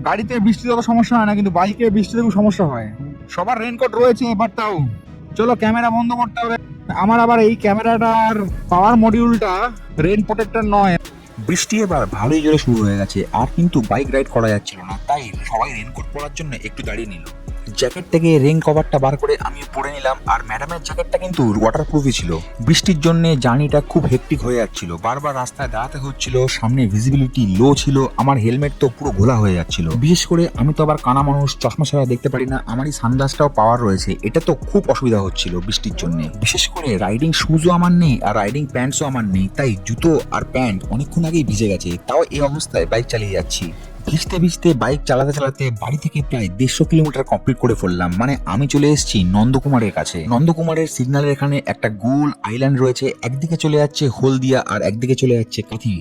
গাড়িতে বৃষ্টিতে অত সমস্যা হয় না, কিন্তু বাইকে বৃষ্টিতে খুব সমস্যা হয়। সবার রেনকোট রয়েছে, বাট তাও চলো ক্যামেরা বন্ধ করতে হবে। আমার আবার এই ক্যামেরাটার পাওয়ার মডিউলটা রেন প্রোটেক্টর নয়। বৃষ্টি এবার ভালোই জোরে শুরু হয়ে গেছে, আর কিন্তু বাইক রাইড করা যাচ্ছিল না, তাই সবাই রেনকোট পরার জন্য একটু দাঁড়িয়ে নিল। জ্যাকেট থেকে রেইন কভারটা বার করে আমি পরে নিলাম, আর ম্যাডামের জ্যাকেটটা কিন্তু ওয়াটারপ্রুফই ছিল। বৃষ্টির জন্য জার্নিটা খুব হেক্টিক হয়ে যাচ্ছিল, বারবার রাস্তায় দাঁড়াতে হচ্ছিল, সামনে ভিজিবিলিটি লো ছিল, আমার হেলমেট তো পুরো ঘোলা হয়ে যাচ্ছিল। বিশেষ করে আমি তো আবার কানা মানুষ, চশমা ছাড়া দেখতে পারি না, আমারই সানগ্লাসটাও পাওয়ার রয়েছে, এটা তো খুব অসুবিধা হচ্ছিল বৃষ্টির জন্য। বিশেষ করে রাইডিং শুজও আমার নেই আর রাইডিং প্যান্টসও আমার নেই, তাই জুতো আর প্যান্ট অনেকক্ষণ আগেই ভিজে গেছে, তাও এই অবস্থায় বাইক চালিয়ে যাচ্ছি। ভিজতে ভিজতে বাইক চালাতে চালাতে বাড়ি থেকে প্রায় 150 কিলোমিটার কমপ্লিট করে ফেললাম। মানে আমি চলে এসেছি নন্দকুমারের কাছে। নন্দকুমারের সিগন্যালের এখানে একটা গোল আইল্যান্ড রয়েছে, একদিকে চলে যাচ্ছে হলদিয়া আর একদিকে চলে যাচ্ছে কাঁথি।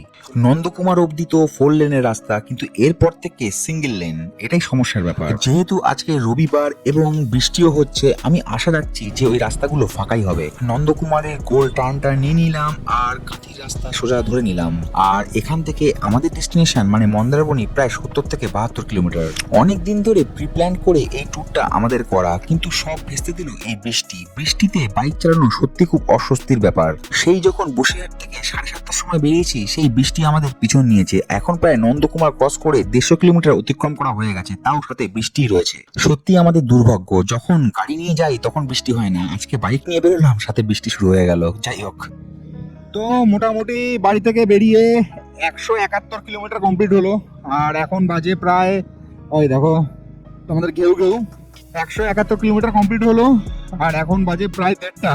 নন্দকুমার অবধি তো 4 লেনের রাস্তা, কিন্তু এরপর থেকে সিঙ্গেল লেন, এটাই সমস্যার ব্যাপার। যেহেতু আজকে রবিবার এবং বৃষ্টিও হচ্ছে, আমি আশা রাখছি যে ওই রাস্তাগুলো ফাঁকাই হবে। নন্দকুমারের গোল টার্নটা নিয়ে নিলাম আর কাঁথির রাস্তা সোজা ধরে নিলাম, আর এখান থেকে আমাদের ডেস্টিনেশন মানে মন্দারমণি প্রায় 70 থেকে 72 কিলোমিটার। অনেক দিন ধরে প্রি প্ল্যান করে এই ট্যুরটা আমাদের করা, কিন্তু সব ভেস্তে দিল এই বৃষ্টিতে বাইক চালানো সত্যি খুব অস্বস্তির ব্যাপার। সেই যখন বসিরহাট থেকে 7:30টার সময় বেরিয়েছি, সেই বৃষ্টি আমাদের পিছন নিয়েছে। এখন প্রায় নন্দকুমার ক্রস করে 150 কিলোমিটার অতিক্রম করা হয়ে গেছে, তাও সাথে বৃষ্টি রয়েছে। সত্যি আমাদের দুর্ভাগ্য, যখন গাড়ি নিয়ে যাই তখন বৃষ্টি হয় না, আজকে বাইক নিয়ে বেরোলাম, সাথে বৃষ্টি শুরু হয়ে গেল। যাই হোক, তো মোটামুটি বাড়ি থেকে বেরিয়ে 171 কিলোমিটার কমপ্লিট হলো, আর এখন বাজে প্রায় ওই দেখো তোমাদের ঘেউ 171 কিলোমিটার কমপ্লিট হলো, আর এখন বাজে প্রায় 1:30টা।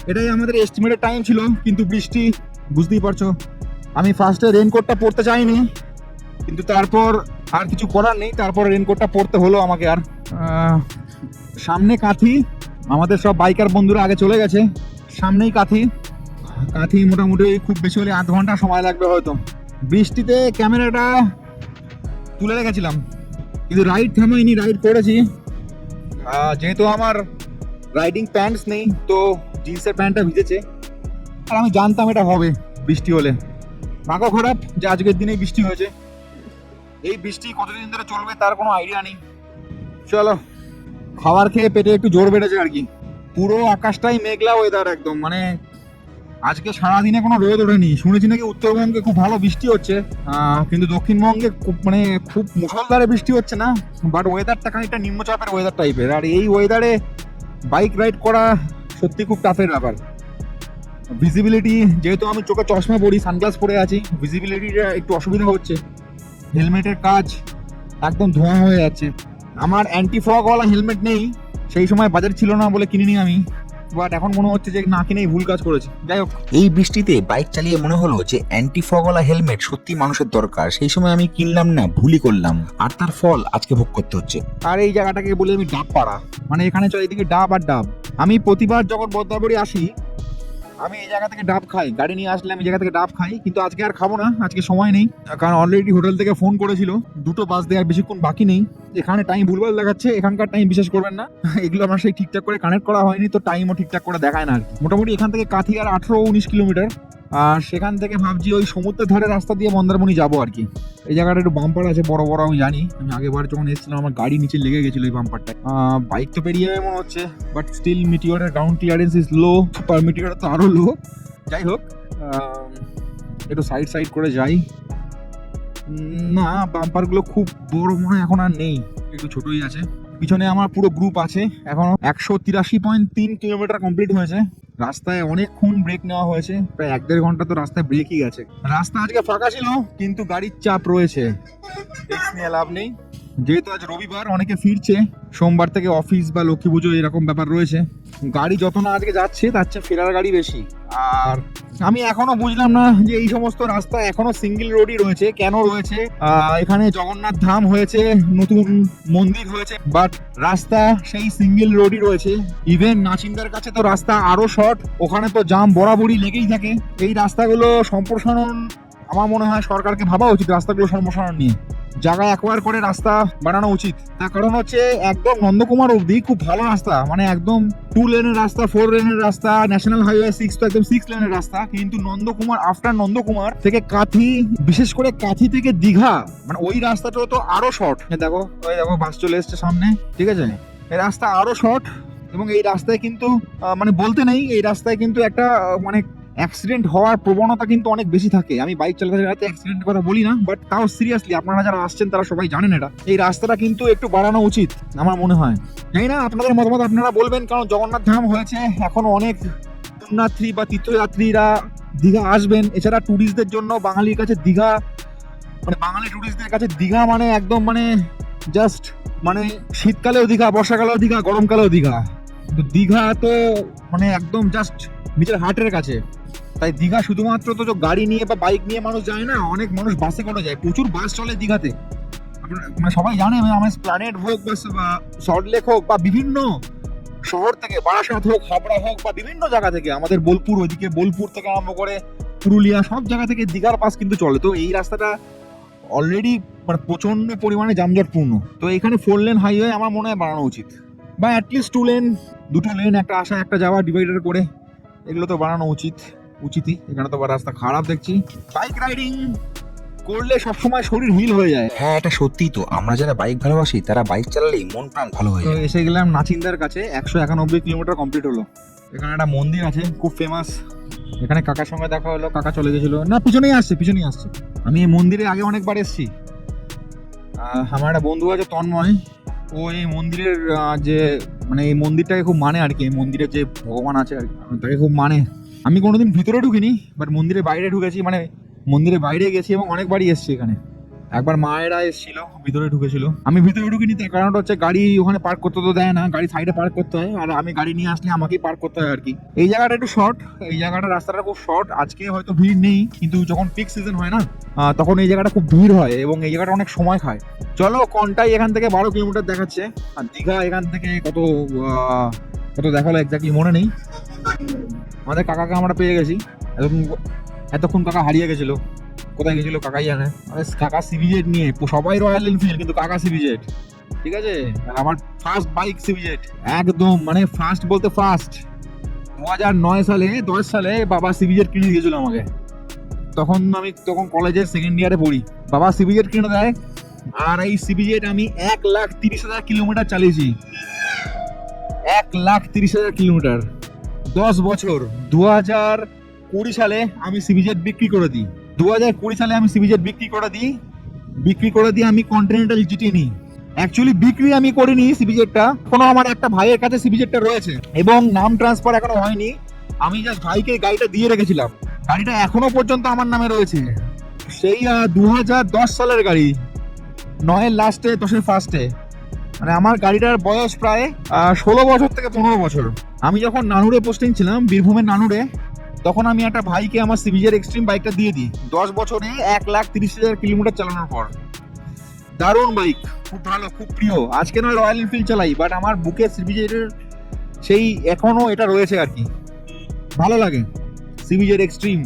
এটাই আমাদের এস্টিমেটেড টাইম ছিল, কিন্তু বৃষ্টি বুঝতেই পারছো। আমি ফার্স্টে রেনকোটটা পরতে চাইনি, কিন্তু তারপর আর কিছু করার নেই, তারপর রেনকোটটা পরতে হলো আমাকে। আর সামনে কাঁথি, আমাদের সব বাইকার বন্ধুরা আগে চলে গেছে, সামনেই কাঁথি মোটামুটি খুব বেশি হলে 8 ঘন্টা সময় লাগবে হয়তো। বৃষ্টিতে ক্যামেরাটা তুলে রেখেছিলাম, কিন্তু রাইড থামাইনি, রাইড করেছি। যেহেতু আমার রাইডিং প্যান্টস নেই, তো জিন্সের প্যান্টটা ভিজেছে, আর আমি জানতাম এটা হবে বৃষ্টি হলে। ভাগ্য খারাপ যে আজকের দিনেই বৃষ্টি হয়েছে। এই বৃষ্টি কতদিন ধরে চলবে তার কোনো আইডিয়া নেই। চলো, খাবার খেয়ে পেটে একটু জোর বেড়েছে আর কি। পুরো আকাশটাই মেঘলা ওয়েদার একদম, মানে আজকে সারাদিনে কোনো রোদ ওঠেনি। শুনেছি নাকি উত্তরবঙ্গে খুব ভালো বৃষ্টি হচ্ছে, কিন্তু দক্ষিণবঙ্গে মানে খুব মুষলধারে বৃষ্টি হচ্ছে না, বাট ওয়েদারটা খানিকটা নিম্নচাপের ওয়েদার টাইপের। আর এই ওয়েদারে বাইক রাইড করা সত্যি খুব টাফের ব্যাপার। ভিজিবিলিটি, যেহেতু আমি চোখে চশমা পরি, সানগ্লাস পরে আছি, ভিজিবিলিটিটা একটু অসুবিধা হচ্ছে। হেলমেটের কাজ একদম ধোঁয়া হয়ে যাচ্ছে। আমার অ্যান্টি ফগওয়ালা হেলমেট নেই, সেই সময় বাজার ছিল না বলে কিনিনি আমি, বাট এখন মনে হচ্ছে যে না কিনেই ভুল কাজ করেছি। যাই হোক, এই বৃষ্টিতে বাইক চালিয়ে মনে হলো যে অ্যান্টি ফগওয়ালা হেলমেট সত্যি মানুষের দরকার, সেই সময় আমি কিনলাম না, ভুলই করলাম, আর তার ফল আজকে ভোগ করতে হচ্ছে। আর এই জায়গাটাকে বলি আমি ডাব পাড়া, মানে এখানে চারিদিকে ডাব আর ডাব। আমি প্রতিবার যখন বদ্দারপুরে আসি, আমি এই জায়গা থেকে ডাব খাই, গাড়ি নিয়ে আসলে আমি এই জায়গা থেকে ডাব খাই, কিন্তু আজকে আর খাবো না, আজকে সময় নেই। কারণ অলরেডি হোটেল থেকে ফোন করেছিল, 2টো বাস দেওয়ার বেশিক্ষণ বাকি নেই। এখানে টাইম ভুলভাল দেখাচ্ছে, এখানকার টাইম বিশ্বাস করবেন না, এগুলো আমার সেই ঠিকঠাক করে কানেক্ট করা হয়নি, তো টাইমও ঠিকঠাক করে দেখায় না আর কি। মোটামুটি এখান থেকে কাঁথি আর 18-19 কিলোমিটার, আর সেখান থেকে ভাবছি ওই সমুদ্রের ধারে রাস্তা দিয়ে মন্দারমণি যাবো আর কি। এই জায়গাটা একটু বাম্পার আছে বড় বড়, আমি জানি, আমি আগেবার যখন এসেছিলাম আমার গাড়ি নিচে লেগে গেছিল এই বাম্পারটায়। বাইক তো পেরিয়ে যাবে মনে হচ্ছে, বাট স্টিল মিটিওরের ground clearance is low, super Meteor তো আরো লো। যাই হোক, একটু সাইড করে যাই। না, বাম্পারগুলো খুব বড় মনে হয় এখন আর নেই, একটু ছোটই আছে। পিছনে আমার পুরো গ্রুপ আছে। এখনো 183.3 কিলোমিটার কমপ্লিট হয়েছে। রাস্তায় অনেকক্ষণ ব্রেক নেওয়া হয়েছে, প্রায় 1-1.5 ঘন্টা তো রাস্তায় ব্রেকই গেছে। রাস্তা আজকে ফাঁকা ছিল, কিন্তু গাড়ির চাপ রয়েছে, রিস্ক নিয়ে লাভ নেই। যেহেতু আজ রবিবার, অনেকে ফিরছে, সোমবার থেকে অফিস বা লক্ষ্মী পুজো এরকম ব্যাপার রয়েছে। গাড়ি যত না আজকে যাচ্ছে তার চেয়ে ফেরার গাড়ি বেশি। আর আমি এখনো বুঝলাম না যে এই সমস্ত রাস্তা এখনো সিঙ্গেল রোডই রয়েছে, কেন রয়েছে। এখানে জগন্নাথ ধাম হয়েছে, নতুন মন্দির হয়েছে, বাট রাস্তা সেই সিঙ্গেল রোডই রয়েছে। ইভেন নাচিন্দার কাছে তো রাস্তা আরো শর্ট, ওখানে তো জাম বরাবরই লেগেই থাকে। এই রাস্তাগুলো সম্প্রসারণ আমার মনে হয় সরকারকে ভাবা উচিত, রাস্তাগুলো সম্প্রসারণ নিয়ে জায়গা অ্যাকোয়ার করে রাস্তা বানানো উচিত। তার কারণ হচ্ছে একদম নন্দকুমার অবধি খুব ভালো রাস্তা, মানে একদম 2 লেনের রাস্তা, 4 লেনের রাস্তা, ন্যাশনাল হাইওয়ে 6 তো একদম 6 লেনের রাস্তা। কিন্তু নন্দকুমার, আফটার নন্দকুমার থেকে কাঁথি, বিশেষ করে কাঁথি থেকে দীঘা, মানে ওই রাস্তাটা তো আরো শর্ট। দেখো, ওই দেখো বাস চলে এসছে সামনে, ঠিক আছে, এই রাস্তা আরো শর্ট। এবং এই রাস্তায় কিন্তু মানে বলতে নেই, এই রাস্তায় কিন্তু একটা মানে অ্যাক্সিডেন্ট হওয়ার প্রবণতা কিন্তু অনেক বেশি থাকে। আমি বাইক চালাতে চালাতে অ্যাক্সিডেন্টের কথা বলি না, বাট তাও সিরিয়াসলি আপনারা যারা আসছেন তারা সবাই জানেন এটা। এই রাস্তাটা কিন্তু একটু বাড়ানো উচিত আমার মনে হয়। জানি না আপনাদের মতামত আপনারা বলবেন, কারণ জগন্নাথ ধাম হয়েছে, এখনো অনেক পুণ্যার্থী বা তীর্থযাত্রীরা দীঘা আসবেন। এছাড়া ট্যুরিস্টদের জন্য বাঙালির কাছে দীঘা, মানে বাঙালি ট্যুরিস্টদের কাছে দীঘা মানে একদম মানে জাস্ট মানে শীতকালেও দীঘা, বর্ষাকালেও দীঘা, গরমকালেও দীঘা। তো দীঘা তো মানে একদম জাস্ট নিজের হার্টের কাছে। তাই দীঘা শুধুমাত্র তো গাড়ি নিয়ে বা বাইক নিয়ে মানুষ যায় না, অনেক মানুষ বাসে করে যায়, প্রচুর বাস চলে দীঘাতে। মানে সবাই জানে আমার প্ল্যানেট হোক বা সল্টলেক হোক বা বিভিন্ন শহর থেকে, বারাসাত হোক, হাবড়া হোক বা বিভিন্ন জায়গা থেকে, আমাদের বোলপুর, ওইদিকে বোলপুর থেকে আরম্ভ করে পুরুলিয়া, সব জায়গা থেকে দীঘার বাস কিন্তু চলে। তো এই রাস্তাটা অলরেডি মানে প্রচন্ড পরিমাণে যানজটপূর্ণ। তো এখানে 4 লেন হাইওয়ে আমার মনে হয় বানানো উচিত, বা অ্যাটলিস্ট 2 লেন, 2টো লেন, একটা আসা একটা যাওয়া ডিভাইডার করে, এগুলো তো বানানো উচিতই। এখানে তো রাস্তা খারাপ দেখছি। বাইক রাইডিং করলে সবসময় শরীর হিল হয়ে যায়। হ্যাঁ, এটা সত্যি তো। আমরা যারা বাইক ভালোবাসি তারা বাইক চালালেই মন প্রাণ ভালো হয়ে তো যায়। এসে গেলাম নাচিন্দার কাছে। 191 কিলোমিটার কমপ্লিট হলো। এখানে একটা মন্দির আছে খুব ফেমাস। এখানে কাকার সঙ্গে দেখা হলো, কাকা চলে গেছিল, না পিছনেই আসছে। আমি এই মন্দিরে আগে অনেকবার এসেছি। আমার একটা বন্ধু আছে তন্ময়, ও এই মন্দিরের যে মানে এই মন্দিরটাকে খুব মানে আর কি। এই মন্দিরের যে ভগবান আছে আর কি, তাকে খুব মানে। আমি কোনোদিন ভিতরে ঢুকিনি, বাট মন্দিরের বাইরে ঢুকেছি, মানে মন্দিরের বাইরে গেছি এবং অনেকবারই এসেছি এখানে। একবার মায়েরা এসেছিল, ভিতরে ঢুকেছিল। আমি ভিতরে ঢুকিনি, তার কারণটা হচ্ছে গাড়ি ওখানে পার্ক করতে তো দেয় না, গাড়ি সাইডে পার্ক করতে হয়, আর আমি গাড়ি নিয়ে আসলে আমাকেই পার্ক করতে হয় আর কি। এই জায়গাটা একটু শর্ট, এই জায়গাটা রাস্তাটা খুব শর্ট। আজকে হয়তো ভিড় নেই, কিন্তু যখন পিক সিজন হয় না, তখন এই জায়গাটা খুব ভিড় হয় এবং এই জায়গাটা অনেক সময় খায়। চলো, কনটাই এখান থেকে 12 কিলোমিটার দেখাচ্ছে, আর দীঘা এখান থেকে কত দেখালো এক্স্যাক্টলি মনে নেই। আমাদের কাকাকে আমরা পেয়ে গেছি। এতক্ষণ কাকা হারিয়ে গেছিল, কোথায় গেছিল কাকাই জানে। কাকা সিবিজেড নিয়ে, সবাই রয়্যাল এনফিল্ড, কিন্তু কাকা সিবিজেড, ঠিক আছে। আর আমার ফার্স্ট বাইক সিবিজেড, একদম মানে ফার্স্ট বলতে ফার্স্ট। 2009 সালে 10 সালে বাবা সিবিজেড কিনে দিয়েছিল আমাকে। তখন কলেজের সেকেন্ড ইয়ারে পড়ি। বাবা সিবিজেড কিনে দেয়, আর এই সিবিজেড আমি 1,30,000 কিলোমিটার চালিয়েছি। 1,30,000 কিলোমিটার, 10 বছর। 2020 সালে আমি সিবিজেড বিক্রি করে দিই। 2020 সালে আমি সিবিজেড বিক্রি করে দিই আমি কন্টিনেন্টাল জিটি নিই। অ্যাকচুয়ালি বিক্রি আমি করিনি সিবিজেডটা, কোনো আমার একটা ভাইয়ের কাছে সিবিজেডটা রয়েছে এবং নাম ট্রান্সফার এখনো হয়নি। আমি জাস্ট ভাইকে গাড়িটা দিয়ে রেখেছিলাম। গাড়িটা এখনো পর্যন্ত আমার নামে রয়েছে। সেই 2010 সালের গাড়ি, 9-এর লাস্টে 10-এর ফার্স্টে। মানে আমার গাড়িটার বয়স প্রায় 16 বছর থেকে 15 বছর। আমি যখন নানুরে পোস্টিং ছিলাম, বীরভূমের নানুরে, তখন আমি একটা ভাইকে আমার সিবিজেড এক্সট্রিম বাইকটা দিয়ে দিই 10 বছরে 1,30,000 কিলোমিটার চালানোর পর। দারুণ বাইক, খুব ভালো, খুব প্রিয়। আজকে নয় রয়্যাল এনফিল্ড চালাই, বাট আমার বুকে সিবিজেডের সেই এখনো এটা রয়েছে আর কি, ভালো লাগে সিবিজেড এক্সট্রিম।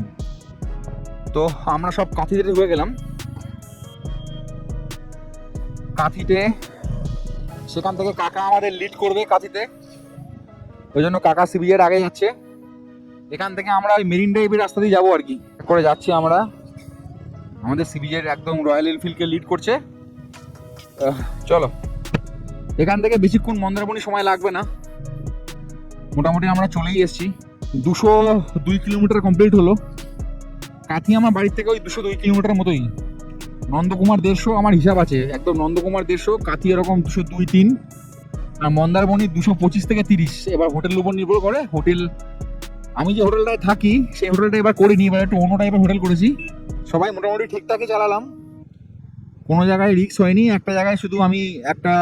তো আমরা সব কাঁথিতে ঢুকে গেলাম। কাঁথিতে সেখান থেকে কাকা আমাদের লিড করবে কাঁথিতে, ওই জন্য কাকা সিবিজেড আগে যাচ্ছে। এখান থেকে আমরা ওই মেরিন ড্রাইভের রাস্তা দিয়ে যাবো আর কি করে যাচ্ছি আমরা। আমাদের সিবিজেড একদম রয়্যাল এনফিল্ডকে লিড করছে। চলো, এখান থেকে বেশিক্ষণ মন্দারমণি সময় লাগবে না, মোটামুটি আমরা চলেই এসেছি। 202 কিলোমিটার কমপ্লিট হলো। কাঁথি আমার বাড়ির থেকে ওই 202 কিলোমিটার মতোই। নন্দকুমার 150 আমার হিসাব আছে, একদম নন্দকুমার 150, কাঁথি এরকম 202-3, আর মন্দারমণি 225 থেকে 30। এবার হোটেলের উপর নির্ভর করে। হোটেল, আমি যে হোটেলটায় থাকি সেই হোটেলটা এবার করিনি, এবার একটু অন্য টাইপের হোটেল করেছি। সবাই মোটামুটি ঠিকঠাকই চালালাম, কোনো জায়গায় রিস্ক হয়নি। একটা জায়গায় শুধু আমি একটা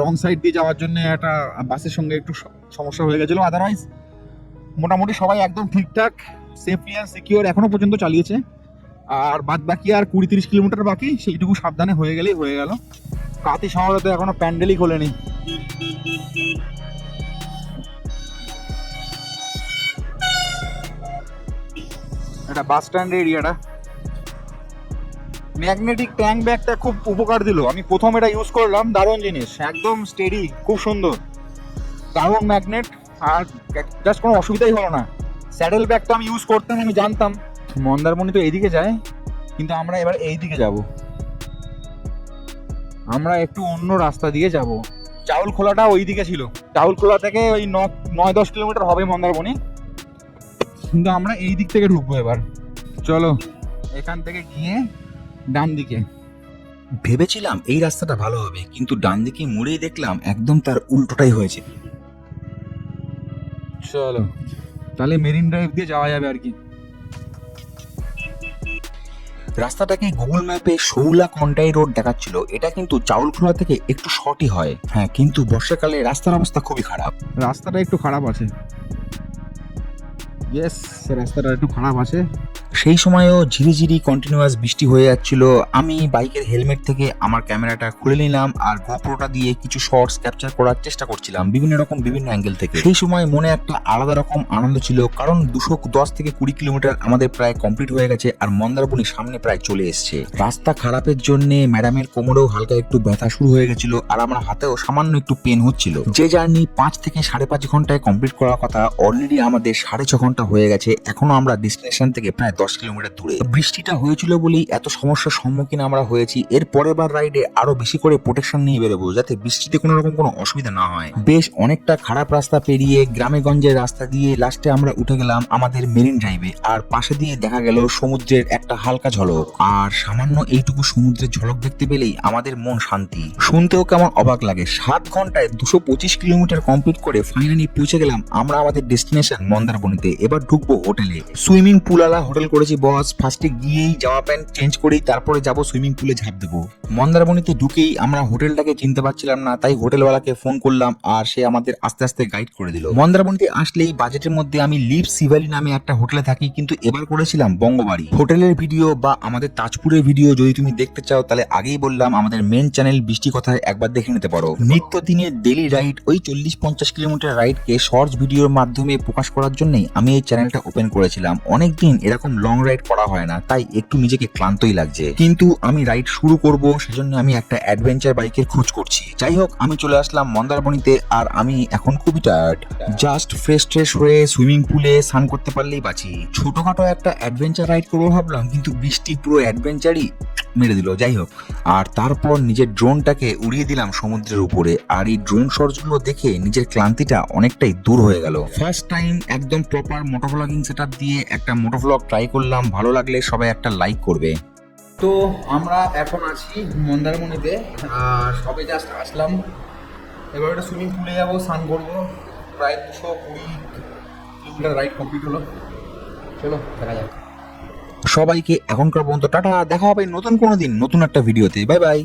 রং সাইড দিয়ে যাওয়ার জন্য একটা বাসের সঙ্গে একটু সমস্যা হয়ে গেছিলো, আদারওয়াইজ মোটামুটি সবাই একদম ঠিকঠাক সেফলি অ্যান্ড সিকিওর এখনো পর্যন্ত চালিয়েছে। আর বাদ বাকি আর 20-30 কিলোমিটার বাকি, সেইটুকু সাবধানে হয়ে গেলেই হয়ে গেল। কাঁথি শহরে তো এখনো প্যান্ডেলই খোলেনি। এটা বাস স্ট্যান্ড এরিয়াটা। ম্যাগনেটিক ট্যাঙ্ক ব্যাগটা খুব উপকার দিল। আমি প্রথম এটা ইউজ করলাম, দারুণ জিনিস, একদম স্টেডি, খুব সুন্দর, দারুণ ম্যাগনেট। আর জাস্ট কোনো অসুবিধাই হলো না। স্যাডেল ব্যাগটা আমি ইউজ করতাম, আমি জানতাম মন্দারমণি তো এইদিকে যায়, কিন্তু আমরা এবার এই দিকে যাব। আমরা একটু অন্য রাস্তা দিয়ে যাব। চাউলখোলাটা ওই দিকে ছিল, চাউলখোলা থেকে ওই 9-10 কিলোমিটার হবে মন্দারমণি। কিন্তু আমরা এই দিক থেকে ঢুকবো এবার। চলো এখান থেকে গিয়ে ডান দিকে। ভেবেছিলাম এই রাস্তাটা ভালো হবে, কিন্তু ডান দিকে মুড়েই দেখলাম একদম তার উল্টোটাই হয়েছে। চলো তাহলে মেরিন ড্রাইভ দিয়ে যাওয়া যাবে আর কি। রাস্তাটাকে গুগল ম্যাপে শৌলা কন্টাই রোড দেখাচ্ছিল, এটা কিন্তু চাউলখোলা থেকে একটু শর্টই হয়। হ্যাঁ, কিন্তু বর্ষাকালে রাস্তার অবস্থা খুবই খারাপ। রাস্তাটা একটু খারাপ আছে, ইয়েস রাস্তাটা একটু খারাপ আছে। সেই সময়ও ঝিরিঝিরি কন্টিনিউয়াস বৃষ্টি হয়ে যাচ্ছিল। আমি বাইকের হেলমেট থেকে আমার ক্যামেরাটা খুলে নিলাম আর গোপ্রোটা দিয়ে কিছু শর্টস ক্যাপচার করার চেষ্টা করছিলাম বিভিন্ন অ্যাঙ্গেল থেকে। সেই সময় মনে একটা আলাদা রকম আনন্দ ছিল, কারণ 210 থেকে 20 কিলোমিটার আমাদের প্রায় কমপ্লিট হয়ে গেছে আর মন্দারমণি সামনে প্রায় চলে এসছে। রাস্তা খারাপের জন্য ম্যাডামের কোমরেও হালকা একটু ব্যথা শুরু হয়ে গেছিল আর আমার হাতেও সামান্য একটু পেন হচ্ছিল। যে জার্নি 5 থেকে 5.5 ঘন্টায় কমপ্লিট করার কথা, অলরেডি আমাদের 6.5 ঘন্টা হয়ে গেছে। এখনো আমরা ডেস্টিনেশন থেকে প্রায় 10 কিলোমিটার দূরে। বৃষ্টিটা হয়েছিল বলেই এত সমস্যার সম্মুখীন আমরা হয়েছি। এর পরের বার রাইডে আরো বেশি করে প্রোটেকশন নিয়ে বেরোবো, যাতে বৃষ্টিতে কোনো রকম কোনো অসুবিধা না হয়। বেশ অনেকটা খারাপ রাস্তা পেরিয়ে গ্রামে গঞ্জের রাস্তা দিয়ে লাস্টে আমরা উঠে গেলাম আমাদের মেরিন ড্রাইভে। আর পাশে দিয়ে দেখা গেল সমুদ্রের একটা হালকা ঝলক। আর সামান্য এইটুকু সমুদ্রের ঝলক দেখতে পেলেই আমাদের মন শান্তি। শুনতেও কেমন অবাক লাগে, 7 ঘন্টায় 225 কিলোমিটার কমপ্লিট করে ফাইনালি পৌঁছে গেলাম আমরা আমাদের ডেস্টিনেশন মন্দারমণিতে। এবার ঢুকবো হোটেলে। সুইমিং পুলওয়ালা হোটেল করেছি বস। ফার্স্টে গিয়েই জামা প্যান্ট চেঞ্জ করেই তারপরে যাব সুইমিং পুলে ঝাঁপ দেবো। মন্দারমণিতে ঢুকেই আমরা হোটেলটাকে চিনতে পারছিলাম না, তাই হোটেলওয়ালাকে ফোন করলাম আর সে আমাদের আস্তে আস্তে গাইড করে দিল। মন্দারমণিতে আসলেই বাজেটের মধ্যে আমি লিভ সিভালি নামে একটা হোটেলে থাকি, কিন্তু এবার করেছিলাম বঙ্গবাড়ি। হোটেলের ভিডিও বা আমাদের তাজপুরের ভিডিও যদি তুমি দেখতে চাও তাহলে আগেই বললাম আমাদের মেন চ্যানেল বৃষ্টি কথায় একবার দেখে নিতে পারো। নিত্য দিনের ডেলি রাইড, ওই 40-50 কিলোমিটার রাইডকে শর্টস ভিডিওর মাধ্যমে প্রকাশ করার জন্যই আমি এই চ্যানেলটা ওপেন করেছিলাম। অনেকদিন এরকম লং রাইড করা হয় না, তাই একটু নিজেকে ক্লান্তই লাগছে, কিন্তু আমি রাইড শুরু করব সেজন্য আমি একটা অ্যাডভেঞ্চার বাইকের খোঁজ করছি। যাই হোক, আমি চলে আসলাম মন্দারমণিতে আর আমি এখন খুবই টায়ার্ড। জাস্ট ফ্রেশ হয়ে সুইমিং পুলে স্নান করতে পারলেই বাঁচি। ছোটখাটো একটা অ্যাডভেঞ্চার রাইড করবো ভাবলাম, কিন্তু বৃষ্টি পুরো অ্যাডভেঞ্চারই মেরে দিল। যাই হোক, আর তারপর নিজের ড্রোনটাকে উড়িয়ে দিলাম সমুদ্রের উপরে, আর এই ড্রোন শটগুলো দেখে নিজের ক্লান্তিটা অনেকটাই দূর হয়ে গেল। ফার্স্ট টাইম একদম প্রপার মোটোভ্লগিং সেটআপ দিয়ে একটা মোটোভ্লগ ট্রাই করলাম। ভালো লাগলে সবাই একটা লাইক করবে। তো আমরা এখন আছি মন্দারমণিতে আর সবে জাস্ট আসলাম। এবার একটা সুইমিং পুলে যাবো, স্নান করবো। প্রায় 220 কিলোমিটার রাইড কমপ্লিট হলো। চলো দেখা যাক। সবাইকে এখনকার পর্যন্ত টাটা, দেখা হবে নতুন কোনো দিন নতুন একটা ভিডিওতে। Bye bye.